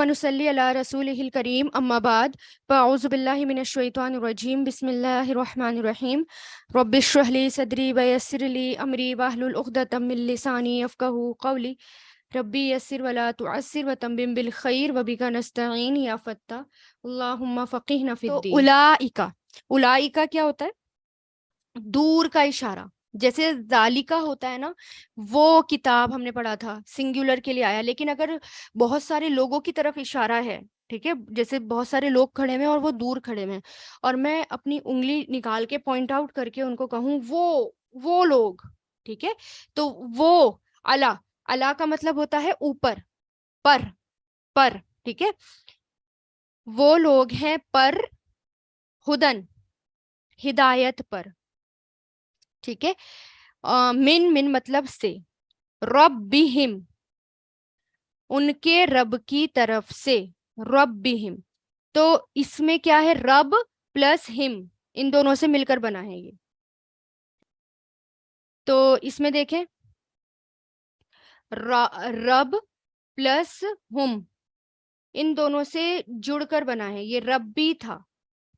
ونصلي على رسوله الكريم أما بعد فأعوذ بالله من الشيطان الرجيم بسم الله الرحمن الرحيم رب اشرح لي صدري ويسر لي أمري واحلل عقدة من لساني يفقهوا قولي ربي يسر ولا تعسر وتمم بالخير وبك نستعين يا فتاح اللهم فقهنا في الدين. تو اولائکا کیا ہوتا ہے؟ دور کا اشارہ. جیسے ذالکہ ہوتا ہے نا، وہ کتاب ہم نے پڑھا تھا سنگولر کے لیے آیا، لیکن اگر بہت سارے لوگوں کی طرف اشارہ ہے، ٹھیک ہے، جیسے بہت سارے لوگ کھڑے ہوئے ہیں اور وہ دور کھڑے ہوئے ہیں، اور میں اپنی انگلی نکال کے پوائنٹ آؤٹ کر کے ان کو کہوں وہ لوگ، ٹھیک ہے، تو وہ اعلیٰ کا مطلب ہوتا ہے اوپر، پر، ٹھیک ہے، وہ لوگ ہیں پر ہدن، ہدایت پر، ٹھیک ہے. من مطلب سے، ربہم ان کے رب کی طرف سے، ربہم. تو اس میں کیا ہے؟ رب پلس ہم، ان دونوں سے مل کر بنا ہے یہ. تو اس میں دیکھیں رب پلس ہم، ان دونوں سے جڑ کر بنا ہے یہ. ربی تھا،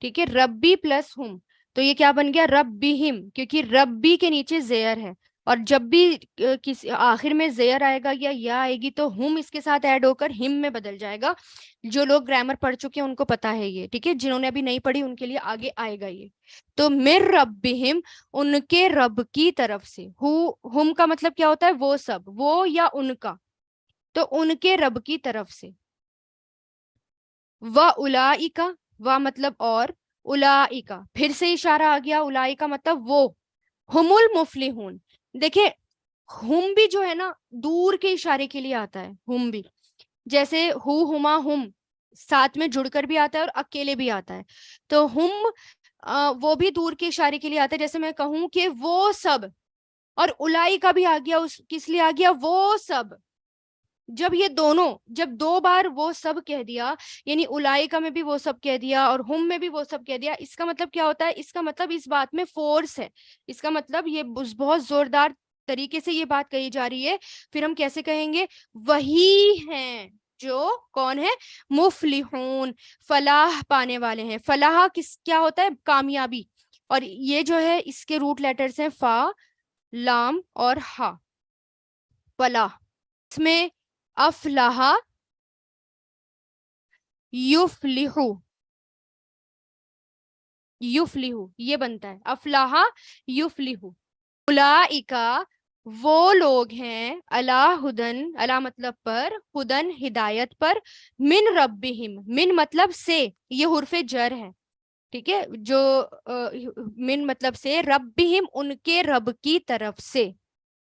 ٹھیک ہے، ربی پلس ہم، تو یہ کیا بن گیا؟ ربہم، کیونکہ ربی کے نیچے زیر ہے، اور جب بھی کسی آخر میں زیر آئے گا یا آئے گی تو ہم اس کے ساتھ ایڈ ہو کر ہم میں بدل جائے گا. جو لوگ گرامر پڑھ چکے ہیں ان کو پتا ہے یہ، ٹھیک ہے، جنہوں نے ابھی نہیں پڑھی ان کے لیے آگے آئے گا یہ. تو من ربہم ان کے رب کی طرف سے، ہم کا مطلب کیا ہوتا ہے؟ وہ سب، وہ یا ان کا، تو ان کے رب کی طرف سے. وَأُولَئِکَ، و مطلب اور، اولائکا پھر سے اشارہ آ گیا، اولائکا مطلب وہ، ہم المفلحون. دیکھیں ہم بھی جو ہے نا دور کے اشارے کے لیے آتا ہے، ہم بھی جیسے ہما ہم ساتھ میں جڑ کر بھی آتا ہے اور اکیلے بھی آتا ہے. تو ہم وہ بھی دور کے اشارے کے لیے آتا ہے، جیسے میں کہوں کہ وہ سب، اور اولائکا بھی آ گیا، اس کس لیے آ گیا؟ وہ سب. جب دو بار وہ سب کہہ دیا، یعنی اولائکا میں بھی وہ سب کہہ دیا اور ہم میں بھی وہ سب کہہ دیا، اس کا مطلب کیا ہوتا ہے؟ اس کا مطلب اس بات میں فورس ہے، اس کا مطلب یہ بہت زوردار طریقے سے یہ بات کہی جا رہی ہے. پھر ہم کیسے کہیں گے؟ وہی ہیں جو کون ہے؟ مفلحون، فلاح پانے والے ہیں. فلاح کیا ہوتا ہے؟ کامیابی. اور یہ جو ہے اس کے روٹ لیٹرز ہیں فا، لام اور ہا. فلاح، اس میں افلاح، یفلحو، یہ بنتا ہے افلاح یفلحو. اولئکا وہ لوگ ہیں، علی ہدن، علی مطلب پر، ہدن ہدایت پر، من ربہم، من مطلب سے، یہ حرف جر ہے، ٹھیک ہے، جو من مطلب سے، ربہم ان کے رب کی طرف سے.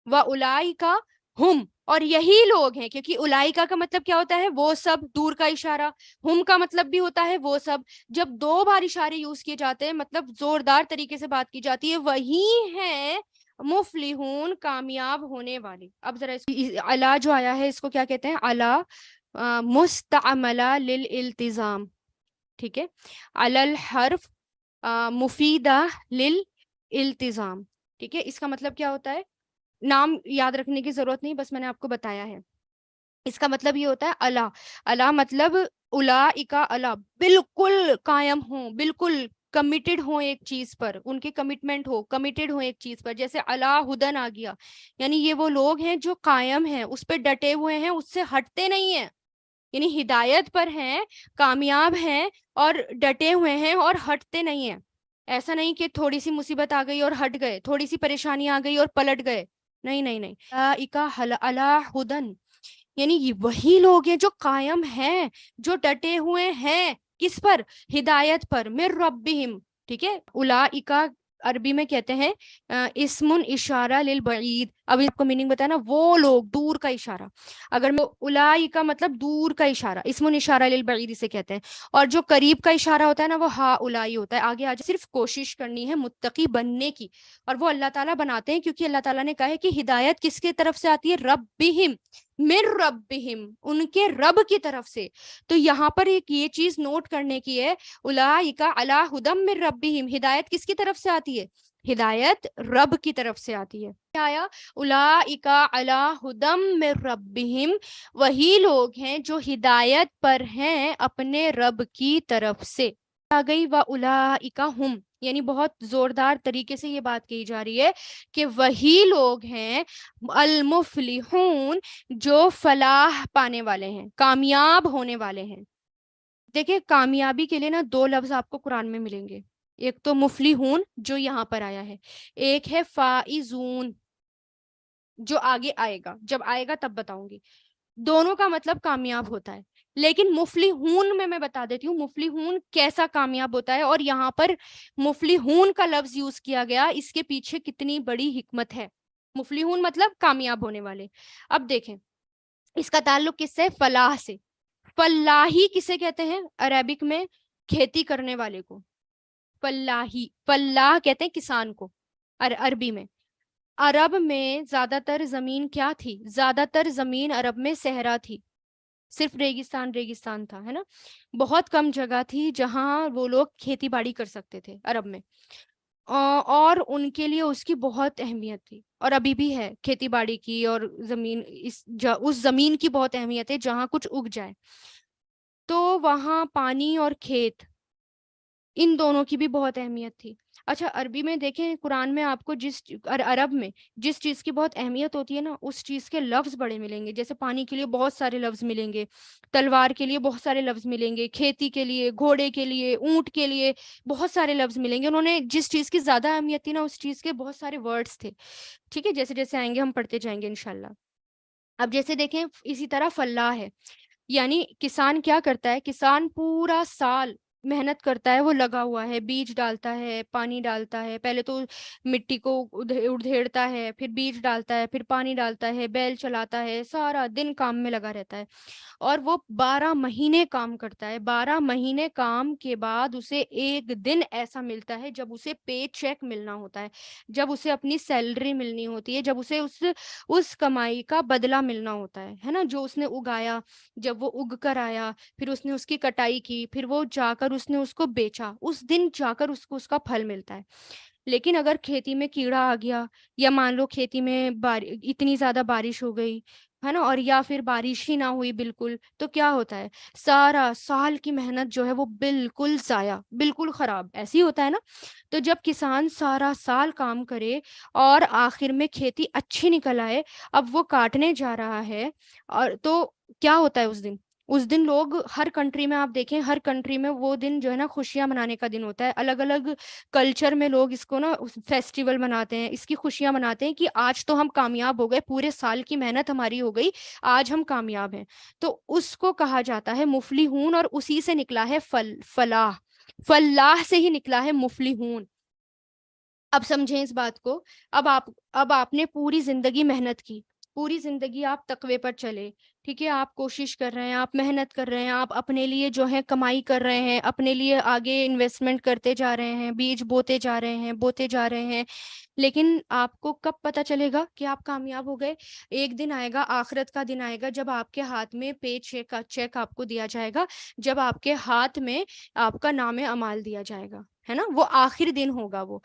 وَأُولَئِکَ ہم، اور یہی لوگ ہیں، کیونکہ اولائکا کا مطلب کیا ہوتا ہے؟ وہ سب، دور کا اشارہ. ہم کا مطلب بھی ہوتا ہے وہ سب. جب دو بار اشارے یوز کیے جاتے ہیں، مطلب زوردار طریقے سے بات کی جاتی ہے، وہی ہیں مفلحون، کامیاب ہونے والے. اب ذرا الا جو آیا ہے اس کو کیا کہتے ہیں؟ الا مستعملہ للالتزام، ٹھیک ہے، علی الحرف مفیدہ للالتزام، ٹھیک ہے. اس کا مطلب کیا ہوتا ہے؟ نام یاد رکھنے کی ضرورت نہیں، بس میں نے آپ کو بتایا ہے. اس کا مطلب یہ ہوتا ہے الا مطلب اولئکا، الا بالکل قائم ہوں، بالکل کمیٹڈ ہوں ایک چیز پر، ان کے کمٹمنٹ ہو، کمیٹڈ ہوں ایک چیز پر. جیسے الا ہدن آ گیا، یعنی یہ وہ لوگ ہیں جو قائم ہیں، اس پہ ڈٹے ہوئے ہیں، اس سے ہٹتے نہیں ہیں، یعنی ہدایت پر ہیں، کامیاب ہیں اور ڈٹے ہوئے ہیں اور ہٹتے نہیں ہیں. ایسا نہیں کہ تھوڑی سی مصیبت آ گئی اور ہٹ گئے، تھوڑی سی پریشانی آ گئی اور پلٹ گئے، نہیں. اولئک علی ہدن، یعنی یہ وہی لوگ ہیں جو قائم ہیں، جو ڈٹے ہوئے ہیں، کس پر؟ ہدایت پر، من ربہم، ٹھیک ہے. اولئک عربی میں کہتے ہیں اسم اشارہ للبعید. ابھی آپ کو میننگ بتایا نا، وہ لوگ، دور کا اشارہ. اگر میں اولئک کا مطلب دور کا اشارہ، اسم اشارہ للبعید اسے کہتے ہیں. اور جو قریب کا اشارہ ہوتا ہے نا، وہ ہا اولائی ہوتا ہے. آگے آج صرف کوشش کرنی ہے متقی بننے کی، اور وہ اللہ تعالیٰ بناتے ہیں، کیونکہ اللہ تعالیٰ نے کہا ہے کہ ہدایت کس کی طرف سے آتی ہے؟ ربہم، من ربہم، ان کے رب کی طرف سے. تو یہاں پر ایک یہ چیز نوٹ کرنے کی ہے، اولئک علی ہدی من ربہم، ہدایت کس کی طرف سے آتی ہے؟ ہدایت رب کی طرف سے آتی ہے. کیا آیا؟ اولئک علی ھدی من ربہم، وہی لوگ ہیں جو ہدایت پر ہیں اپنے رب کی طرف سے. آ گئی واولئک ہم، یعنی بہت زوردار طریقے سے یہ بات کہی جا رہی ہے کہ وہی لوگ ہیں المفلحون جو فلاح پانے والے ہیں، کامیاب ہونے والے ہیں. دیکھیں کامیابی کے لیے نا دو لفظ آپ کو قرآن میں ملیں گے. ایک تو مفلحون جو یہاں پر آیا ہے، ایک ہے فائزون جو آگے آئے گا، جب آئے گا تب بتاؤں گی. دونوں کا مطلب کامیاب ہوتا ہے، لیکن مفلحون میں بتا دیتی ہوں مفلحون کیسا کامیاب ہوتا ہے. اور یہاں پر مفلحون کا لفظ یوز کیا گیا، اس کے پیچھے کتنی بڑی حکمت ہے. مفلحون مطلب کامیاب ہونے والے. اب دیکھیں اس کا تعلق کس سے؟ فلاح سے. فلاحی کسے کہتے ہیں عربک میں؟ کھیتی کرنے والے کو فلاحی. فلاح کہتے ہیں کسان کو عربی میں. عرب میں زیادہ تر زمین کیا تھی؟ زیادہ تر زمین عرب میں صحرا تھی، صرف ریگستان تھا، ہے نا. بہت کم جگہ تھی جہاں وہ لوگ کھیتی باڑی کر سکتے تھے عرب میں. اور ان کے لیے اس کی بہت اہمیت تھی، اور ابھی بھی ہے کھیتی باڑی کی، اور زمین اس زمین کی بہت اہمیت ہے جہاں کچھ اگ جائے. تو وہاں پانی اور کھیت، ان دونوں کی بھی بہت اہمیت تھی. اچھا عربی میں دیکھیں قرآن میں آپ کو عرب میں جس چیز کی بہت اہمیت ہوتی ہے نا، اس چیز کے لفظ بڑے ملیں گے. جیسے پانی کے لیے بہت سارے لفظ ملیں گے، تلوار کے لیے بہت سارے لفظ ملیں گے، کھیتی کے لیے، گھوڑے کے لیے، اونٹ کے لیے بہت سارے لفظ ملیں گے. انہوں نے جس چیز کی زیادہ اہمیت تھی نا، اس چیز کے بہت سارے ورڈز تھے. ٹھیک ہے، جیسے جیسے آئیں گے ہم پڑھتے جائیں گے انشاءاللہ. اب جیسے دیکھیں اسی طرح فلاح ہے، یعنی کسان کیا کرتا ہے؟ کسان پورا سال محنت کرتا ہے، وہ لگا ہوا ہے، بیج ڈالتا ہے، پانی ڈالتا ہے. پہلے تو مٹی کو ادھیڑتا ہے، پھر بیج ڈالتا ہے، پھر پانی ڈالتا ہے، بیل چلاتا ہے، سارا دن کام میں لگا رہتا ہے. اور وہ 12 مہینے کام کرتا ہے. 12 مہینے کام کے بعد اسے ایک دن ایسا ملتا ہے جب اسے پے چیک ملنا ہوتا ہے، جب اسے اپنی سیلری ملنی ہوتی ہے، جب اسے اس کمائی کا بدلہ ملنا ہوتا ہے نا، جو اس نے اگایا. جب وہ اگ کر آیا، پھر اس نے اس کی کٹائی کی، پھر وہ جا کر اس نے اس کو بیچا، اس دن جا کر اس کو اس کا پھل ملتا ہے. لیکن اگر کھیتی میں کیڑا آ گیا، یا مان لو کھیتی میں اتنی زیادہ بارش ہو گئی ہے نا، اور یا پھر بارش ہی نہ ہوئی بالکل، تو کیا ہوتا ہے؟ سارا سال کی محنت جو ہے وہ بالکل ضائع، بالکل خراب. ایسے ہی ہوتا ہے نا. تو جب کسان سارا سال کام کرے اور آخر میں کھیتی اچھی نکل آئے، اب وہ کاٹنے جا رہا ہے، اور تو کیا ہوتا ہے اس دن لوگ ہر کنٹری میں، آپ دیکھیں ہر کنٹری میں وہ دن جو ہے نا خوشیاں منانے کا دن ہوتا ہے. الگ الگ کلچر میں لوگ اس کو نا فیسٹیول مناتے ہیں، اس کی خوشیاں مناتے ہیں کہ آج تو ہم کامیاب ہو گئے، پورے سال کی محنت ہماری ہو گئی، آج ہم کامیاب ہیں. تو اس کو کہا جاتا ہے مفلحون، اور اسی سے نکلا ہے فلاح. فلاح سے ہی نکلا ہے مفلحون. اب سمجھیں اس بات کو. اب آپ نے پوری زندگی محنت کی، پوری زندگی آپ تقوی پر چلے، ٹھیک ہے، آپ کوشش کر رہے ہیں، آپ محنت کر رہے ہیں، آپ اپنے لیے جو ہے کمائی کر رہے ہیں، اپنے لیے آگے انویسٹمنٹ کرتے جا رہے ہیں، بیج بوتے جا رہے ہیں. لیکن آپ کو کب پتہ چلے گا کہ آپ کامیاب ہو گئے؟ ایک دن آئے گا، آخرت کا دن آئے گا، جب آپ کے ہاتھ میں پے چیک آپ کو دیا جائے گا، جب آپ کے ہاتھ میں آپ کا نام اعمال دیا جائے گا، ہے نا. وہ آخری دن ہوگا. وہ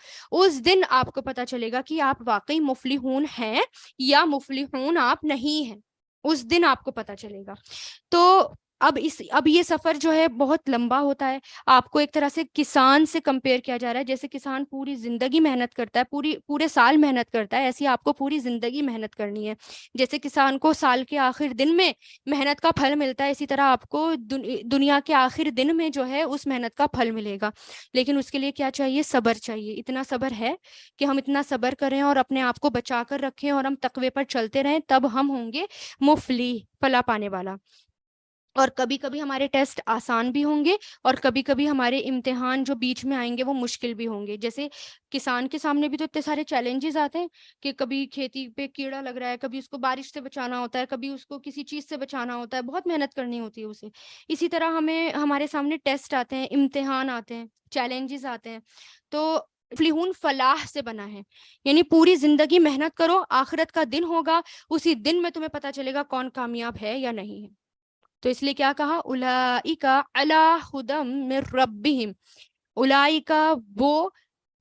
اس دن آپ کو پتا چلے گا کہ آپ واقعی مفلحون ہیں یا مفلحون آپ نہیں ہیں. اس دن آپ کو پتا چلے گا. تو اب یہ سفر جو ہے بہت لمبا ہوتا ہے. آپ کو ایک طرح سے کسان سے کمپیئر کیا جا رہا ہے. جیسے کسان پوری زندگی محنت کرتا ہے، پورے سال محنت کرتا ہے، ایسی آپ کو پوری زندگی محنت کرنی ہے. جیسے کسان کو سال کے آخر دن میں محنت کا پھل ملتا ہے، اسی طرح آپ کو دنیا کے آخر دن میں جو ہے اس محنت کا پھل ملے گا. لیکن اس کے لیے کیا چاہیے؟ صبر چاہیے. اتنا صبر ہے کہ ہم اتنا صبر کریں اور اپنے آپ کو بچا کر رکھیں اور ہم تقوی پر چلتے رہیں، تب ہم ہوں گے مفلح، فلاح پانے والا. اور کبھی کبھی ہمارے ٹیسٹ آسان بھی ہوں گے، اور کبھی کبھی ہمارے امتحان جو بیچ میں آئیں گے وہ مشکل بھی ہوں گے. جیسے کسان کے سامنے بھی تو اتنے سارے چیلنجز آتے ہیں کہ کبھی کھیتی پہ کیڑا لگ رہا ہے، کبھی اس کو بارش سے بچانا ہوتا ہے، کبھی اس کو کسی چیز سے بچانا ہوتا ہے، بہت محنت کرنی ہوتی ہے اسے. اسی طرح ہمارے سامنے ٹیسٹ آتے ہیں، امتحان آتے ہیں، چیلنجز آتے ہیں. تو مفلحون فلاح سے بنا ہے، یعنی پوری زندگی محنت کرو، آخرت کا دن ہوگا، اسی دن میں تمہیں پتا چلے گا کون کامیاب ہے یا نہیں ہے. تو اس لیے کیا کہا؟ اولئک علی ھدی من ربہم. اولئک وہ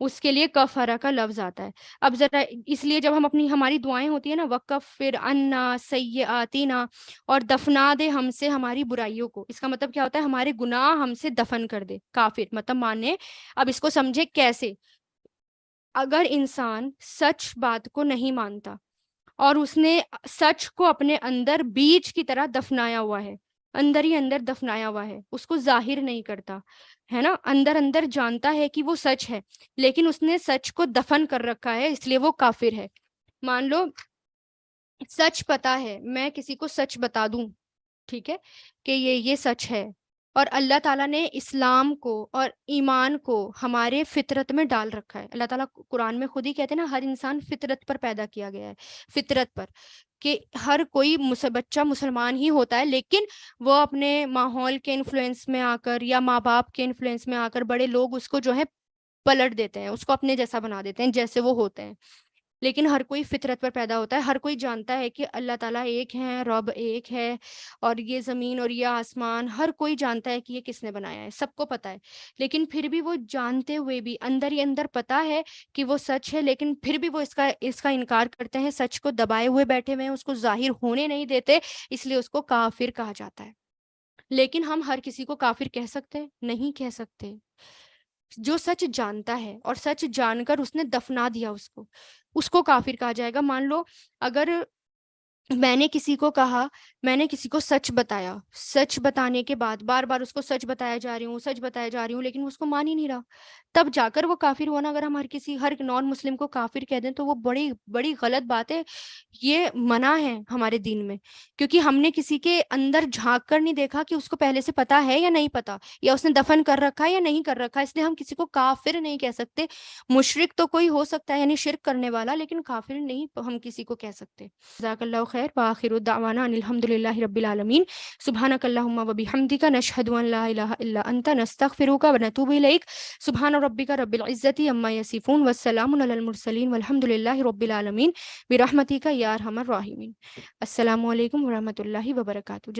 اس کے لیے کفرا کا لفظ آتا ہے. اب ذرا اس لیے جب ہماری دعائیں ہوتی ہیں نا، وکفر عنا سیئاتنا، اور دفنا دے ہم سے ہماری برائیوں کو، اس کا مطلب کیا ہوتا ہے؟ ہمارے گناہ ہم سے دفن کر دے. کافر مطلب مانے. اب اس کو سمجھے کیسے؟ اگر انسان سچ بات کو نہیں مانتا اور اس نے سچ کو اپنے اندر بیج کی طرح دفنایا ہوا ہے، اندر ہی اندر دفنایا ہوا ہے، اس کو ظاہر نہیں کرتا ہے نا، اندر اندر جانتا ہے کہ وہ سچ ہے لیکن اس نے سچ کو دفن کر رکھا ہے، اس لیے وہ کافر ہے. مان لو سچ پتا ہے، میں کسی کو سچ بتا دوں، ٹھیک ہے، کہ یہ سچ ہے، اور اللہ تعالیٰ نے اسلام کو اور ایمان کو ہمارے فطرت میں ڈال رکھا ہے. اللہ تعالیٰ قرآن میں خود ہی کہتے ہیں نا، ہر انسان فطرت پر پیدا کیا گیا ہے، فطرت پر، کہ ہر کوئی بچہ مسلمان ہی ہوتا ہے، لیکن وہ اپنے ماحول کے انفلوئنس میں آ کر یا ماں باپ کے انفلوئنس میں آ کر بڑے لوگ اس کو جو ہے پلٹ دیتے ہیں، اس کو اپنے جیسا بنا دیتے ہیں جیسے وہ ہوتے ہیں. لیکن ہر کوئی فطرت پر پیدا ہوتا ہے، ہر کوئی جانتا ہے کہ اللہ تعالیٰ ایک ہے، رب ایک ہے، اور یہ زمین اور یہ آسمان، ہر کوئی جانتا ہے کہ یہ کس نے بنایا ہے، سب کو پتا ہے. لیکن پھر بھی وہ جانتے ہوئے بھی اندر ہی اندر پتا ہے کہ وہ سچ ہے، لیکن پھر بھی وہ اس کا انکار کرتے ہیں، سچ کو دبائے ہوئے بیٹھے ہوئے ہیں، اس کو ظاہر ہونے نہیں دیتے، اس لیے اس کو کافر کہا جاتا ہے. لیکن ہم ہر کسی کو کافر کہہ سکتے ہیں؟ نہیں کہہ سکتے. جو سچ جانتا ہے اور سچ جان کر اس نے دفنا دیا اس کو کافر کہا جائے گا. مان لو اگر میں نے کسی کو کہا، میں نے کسی کو سچ بتایا، سچ بتانے کے بعد بار بار اس کو سچ بتایا جا رہی ہوں، سچ بتایا جا رہی ہوں، لیکن اس کو مان ہی نہیں رہا، تب جا کر وہ کافر ہوا نا. اگر ہم ہر نان مسلم کو کافر کہہ دیں تو وہ بڑی بڑی غلط بات ہے. یہ منع ہے ہمارے دین میں، کیونکہ ہم نے کسی کے اندر جھانک کر نہیں دیکھا کہ اس کو پہلے سے پتا ہے یا نہیں پتا، یا اس نے دفن کر رکھا ہے یا نہیں کر رکھا، اس لیے ہم کسی کو کافر نہیں کہہ سکتے. مشرک تو کوئی ہو سکتا ہے، یعنی شرک کرنے والا، لیکن کافر نہیں ہم کسی کو کہہ سکتے. جزاک اللہ خیر، وآخر دعوانا ان الحمد للہ رب العالمین. سبحانک اللہم و بحمدک، نشہد ان لا الہ الا انت، نستغفرک و نتوب الیک. سبحان ربک رب العزت عما یصفون، والسلام علی المرسلین، والحمد للہ رب العالمین، برحمتک یا ارحم الراحمین. السلام علیکم ورحمۃ اللہ وبرکاتہ.